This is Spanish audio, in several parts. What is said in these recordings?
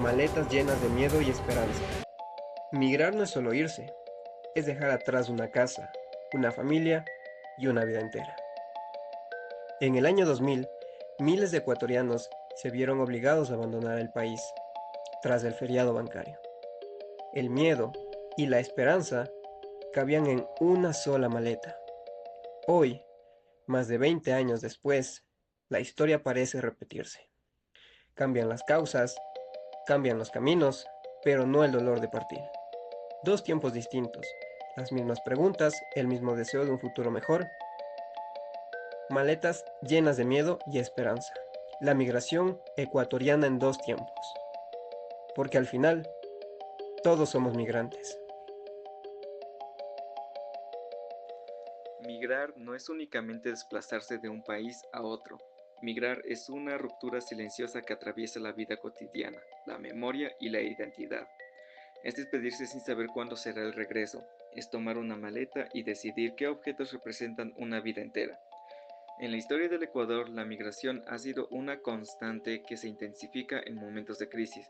maletas llenas de miedo y esperanza. Migrar no es solo irse, es dejar atrás una casa, una familia y una vida entera. En el año 2000, miles de ecuatorianos se vieron obligados a abandonar el país tras el feriado bancario. El miedo y la esperanza cabían en una sola maleta. Hoy, más de 20 años después, la historia parece repetirse. Cambian las causas, cambian los caminos, pero no el dolor de partir. Dos tiempos distintos, las mismas preguntas, el mismo deseo de un futuro mejor. Maletas llenas de miedo y esperanza. La migración ecuatoriana en dos tiempos. Porque al final, todos somos migrantes. Migrar no es únicamente desplazarse de un país a otro. Migrar es una ruptura silenciosa que atraviesa la vida cotidiana, la memoria y la identidad. Es despedirse sin saber cuándo será el regreso. Es tomar una maleta y decidir qué objetos representan una vida entera. En la historia del Ecuador, la migración ha sido una constante que se intensifica en momentos de crisis.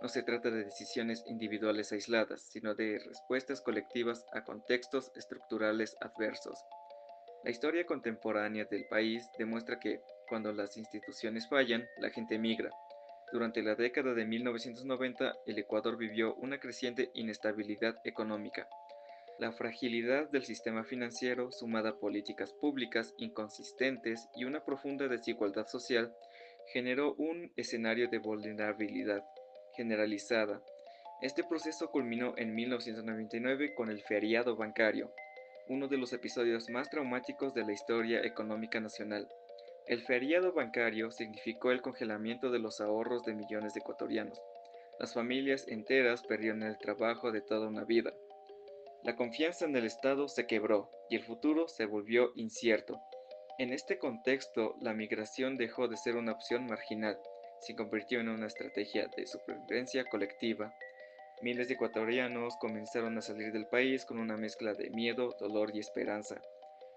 No se trata de decisiones individuales aisladas, sino de respuestas colectivas a contextos estructurales adversos. La historia contemporánea del país demuestra que, cuando las instituciones fallan, la gente migra. Durante la década de 1990, el Ecuador vivió una creciente inestabilidad económica. La fragilidad del sistema financiero, sumada a políticas públicas inconsistentes y una profunda desigualdad social, generó un escenario de vulnerabilidad generalizada. Este proceso culminó en 1999 con el feriado bancario, uno de los episodios más traumáticos de la historia económica nacional. El feriado bancario significó el congelamiento de los ahorros de millones de ecuatorianos. Las familias enteras perdieron el trabajo de toda una vida. La confianza en el Estado se quebró y el futuro se volvió incierto. En este contexto, la migración dejó de ser una opción marginal, se convirtió en una estrategia de supervivencia colectiva. Miles de ecuatorianos comenzaron a salir del país con una mezcla de miedo, dolor y esperanza.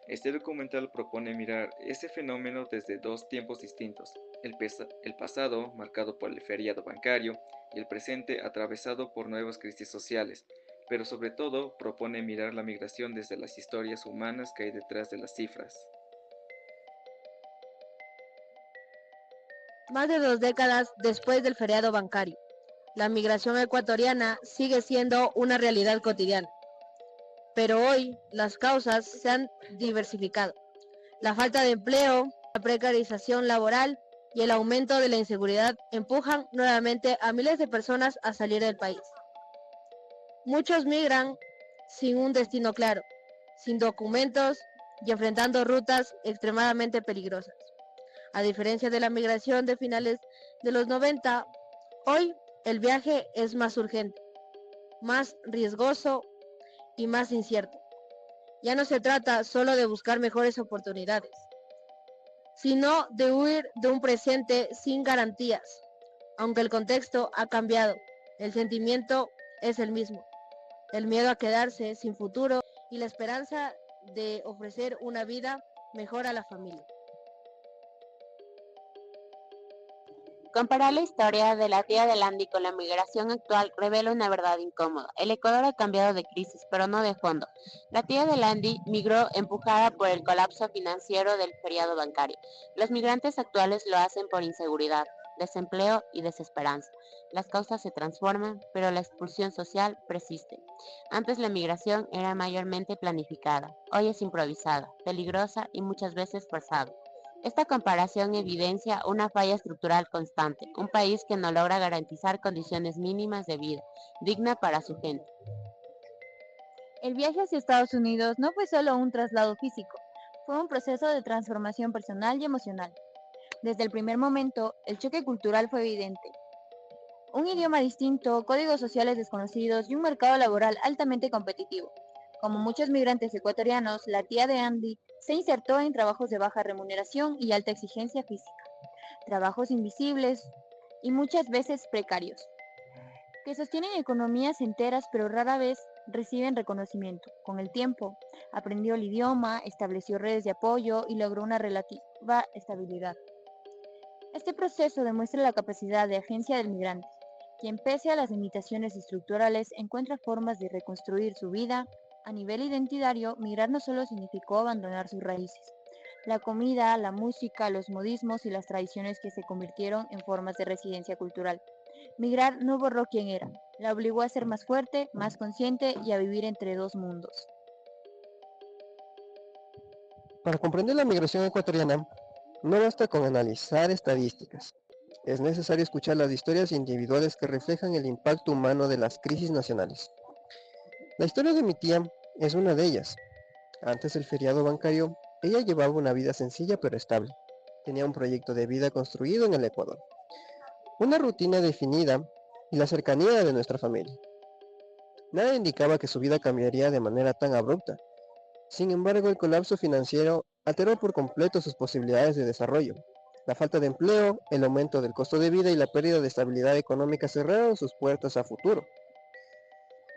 Este documental propone mirar ese fenómeno desde dos tiempos distintos, el pasado, marcado por el feriado bancario, y el presente, atravesado por nuevas crisis sociales, pero sobre todo propone mirar la migración desde las historias humanas que hay detrás de las cifras. Más de 2 décadas después del feriado bancario, la migración ecuatoriana sigue siendo una realidad cotidiana, pero hoy las causas se han diversificado. La falta de empleo, la precarización laboral y el aumento de la inseguridad empujan nuevamente a miles de personas a salir del país. Muchos migran sin un destino claro, sin documentos y enfrentando rutas extremadamente peligrosas. A diferencia de la migración de finales de los 90, hoy el viaje es más urgente, más riesgoso y más incierto. Ya no se trata solo de buscar mejores oportunidades, sino de huir de un presente sin garantías. Aunque el contexto ha cambiado, el sentimiento es el mismo: el miedo a quedarse sin futuro y la esperanza de ofrecer una vida mejor a la familia. Comparar la historia de la tía de Landy con la migración actual revela una verdad incómoda. El Ecuador ha cambiado de crisis, pero no de fondo. La tía de Landy migró empujada por el colapso financiero del feriado bancario. Los migrantes actuales lo hacen por inseguridad, desempleo y desesperanza. Las causas se transforman, pero la expulsión social persiste. Antes la migración era mayormente planificada, hoy es improvisada, peligrosa y muchas veces forzada. Esta comparación evidencia una falla estructural constante, un país que no logra garantizar condiciones mínimas de vida digna para su gente. El viaje hacia Estados Unidos no fue solo un traslado físico, fue un proceso de transformación personal y emocional. Desde el primer momento, el choque cultural fue evidente. Un idioma distinto, códigos sociales desconocidos y un mercado laboral altamente competitivo. Como muchos migrantes ecuatorianos, la tía de Andy se insertó en trabajos de baja remuneración y alta exigencia física, trabajos invisibles y muchas veces precarios, que sostienen economías enteras pero rara vez reciben reconocimiento. Con el tiempo, aprendió el idioma, estableció redes de apoyo y logró una relativa estabilidad. Este proceso demuestra la capacidad de agencia del migrante, quien pese a las limitaciones estructurales encuentra formas de reconstruir su vida. A nivel identitario, migrar no solo significó abandonar sus raíces. La comida, la música, los modismos y las tradiciones que se convirtieron en formas de residencia cultural. Migrar no borró quién era, la obligó a ser más fuerte, más consciente y a vivir entre dos mundos. Para comprender la migración ecuatoriana, no basta con analizar estadísticas. Es necesario escuchar las historias individuales que reflejan el impacto humano de las crisis nacionales. La historia de mi tía es una de ellas. Antes del feriado bancario, ella llevaba una vida sencilla pero estable. Tenía un proyecto de vida construido en el Ecuador, una rutina definida y la cercanía de nuestra familia. Nada indicaba que su vida cambiaría de manera tan abrupta. Sin embargo, el colapso financiero alteró por completo sus posibilidades de desarrollo. La falta de empleo, el aumento del costo de vida y la pérdida de estabilidad económica cerraron sus puertas a futuro.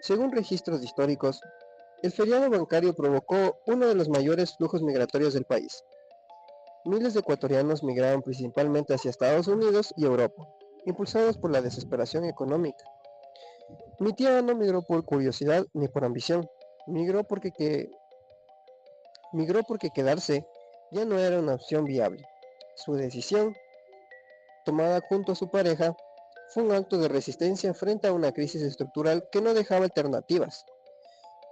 Según registros históricos, el feriado bancario provocó uno de los mayores flujos migratorios del país. Miles de ecuatorianos migraron principalmente hacia Estados Unidos y Europa, impulsados por la desesperación económica. Mi tía no migró por curiosidad ni por ambición, migró porque quedarse ya no era una opción viable. Su decisión, tomada junto a su pareja, fue un acto de resistencia frente a una crisis estructural que no dejaba alternativas.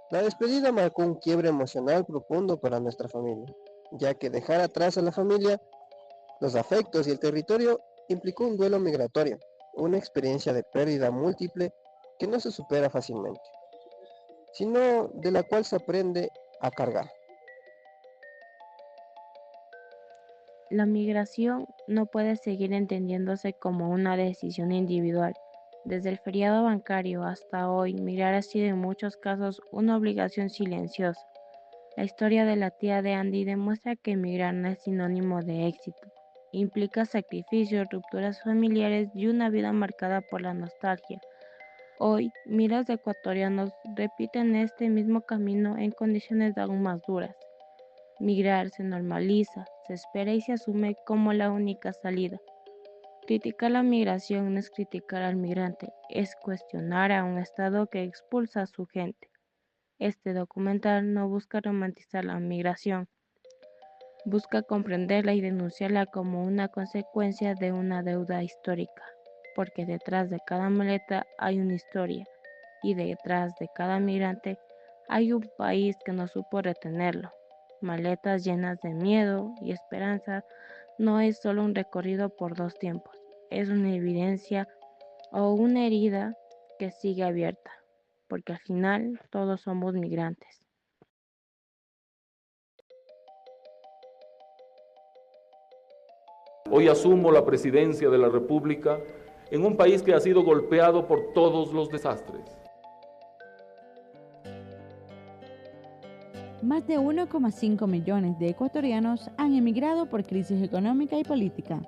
La despedida marcó un quiebre emocional profundo para nuestra familia, ya que dejar atrás a la familia, los afectos y el territorio implicó un duelo migratorio, una experiencia de pérdida múltiple que no se supera fácilmente, sino de la cual se aprende a cargar. La migración no puede seguir entendiéndose como una decisión individual. Desde el feriado bancario hasta hoy, migrar ha sido en muchos casos una obligación silenciosa. La historia de la tía de Andy demuestra que emigrar no es sinónimo de éxito. Implica sacrificios, rupturas familiares y una vida marcada por la nostalgia. Hoy, miles de ecuatorianos repiten este mismo camino en condiciones aún más duras. Migrar se normaliza, se espera y se asume como la única salida. Criticar la migración no es criticar al migrante, es cuestionar a un Estado que expulsa a su gente. Este documental no busca romantizar la migración, busca comprenderla y denunciarla como una consecuencia de una deuda histórica, porque detrás de cada maleta hay una historia y detrás de cada migrante hay un país que no supo retenerlo. Maletas llenas de miedo y esperanza no es solo un recorrido por dos tiempos, es una evidencia o una herida que sigue abierta, porque al final todos somos migrantes. Hoy asumo la presidencia de la República en un país que ha sido golpeado por todos los desastres. Más de 1,5 millones de ecuatorianos han emigrado por crisis económica y política.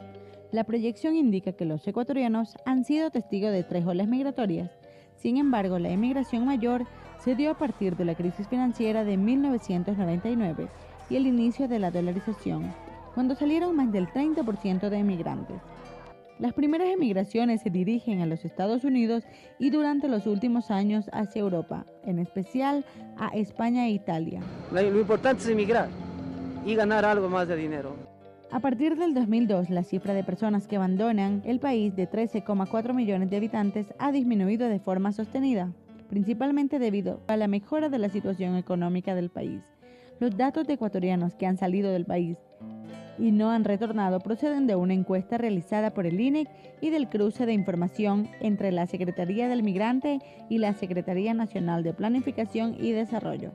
La proyección indica que los ecuatorianos han sido testigos de 3 olas migratorias. Sin embargo, la emigración mayor se dio a partir de la crisis financiera de 1999 y el inicio de la dolarización, cuando salieron más del 30% de emigrantes. Las primeras emigraciones se dirigen a los Estados Unidos y durante los últimos años hacia Europa, en especial a España e Italia. Lo importante es emigrar y ganar algo más de dinero. A partir del 2002, la cifra de personas que abandonan el país de 13,4 millones de habitantes ha disminuido de forma sostenida, principalmente debido a la mejora de la situación económica del país. Los datos de ecuatorianos que han salido del país y no han retornado proceden de una encuesta realizada por el INEC y del cruce de información entre la Secretaría del Migrante y la Secretaría Nacional de Planificación y Desarrollo.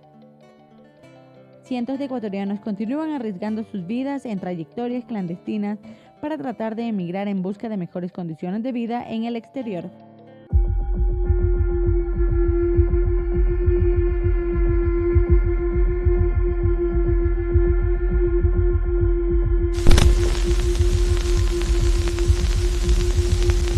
Cientos de ecuatorianos continúan arriesgando sus vidas en trayectorias clandestinas para tratar de emigrar en busca de mejores condiciones de vida en el exterior.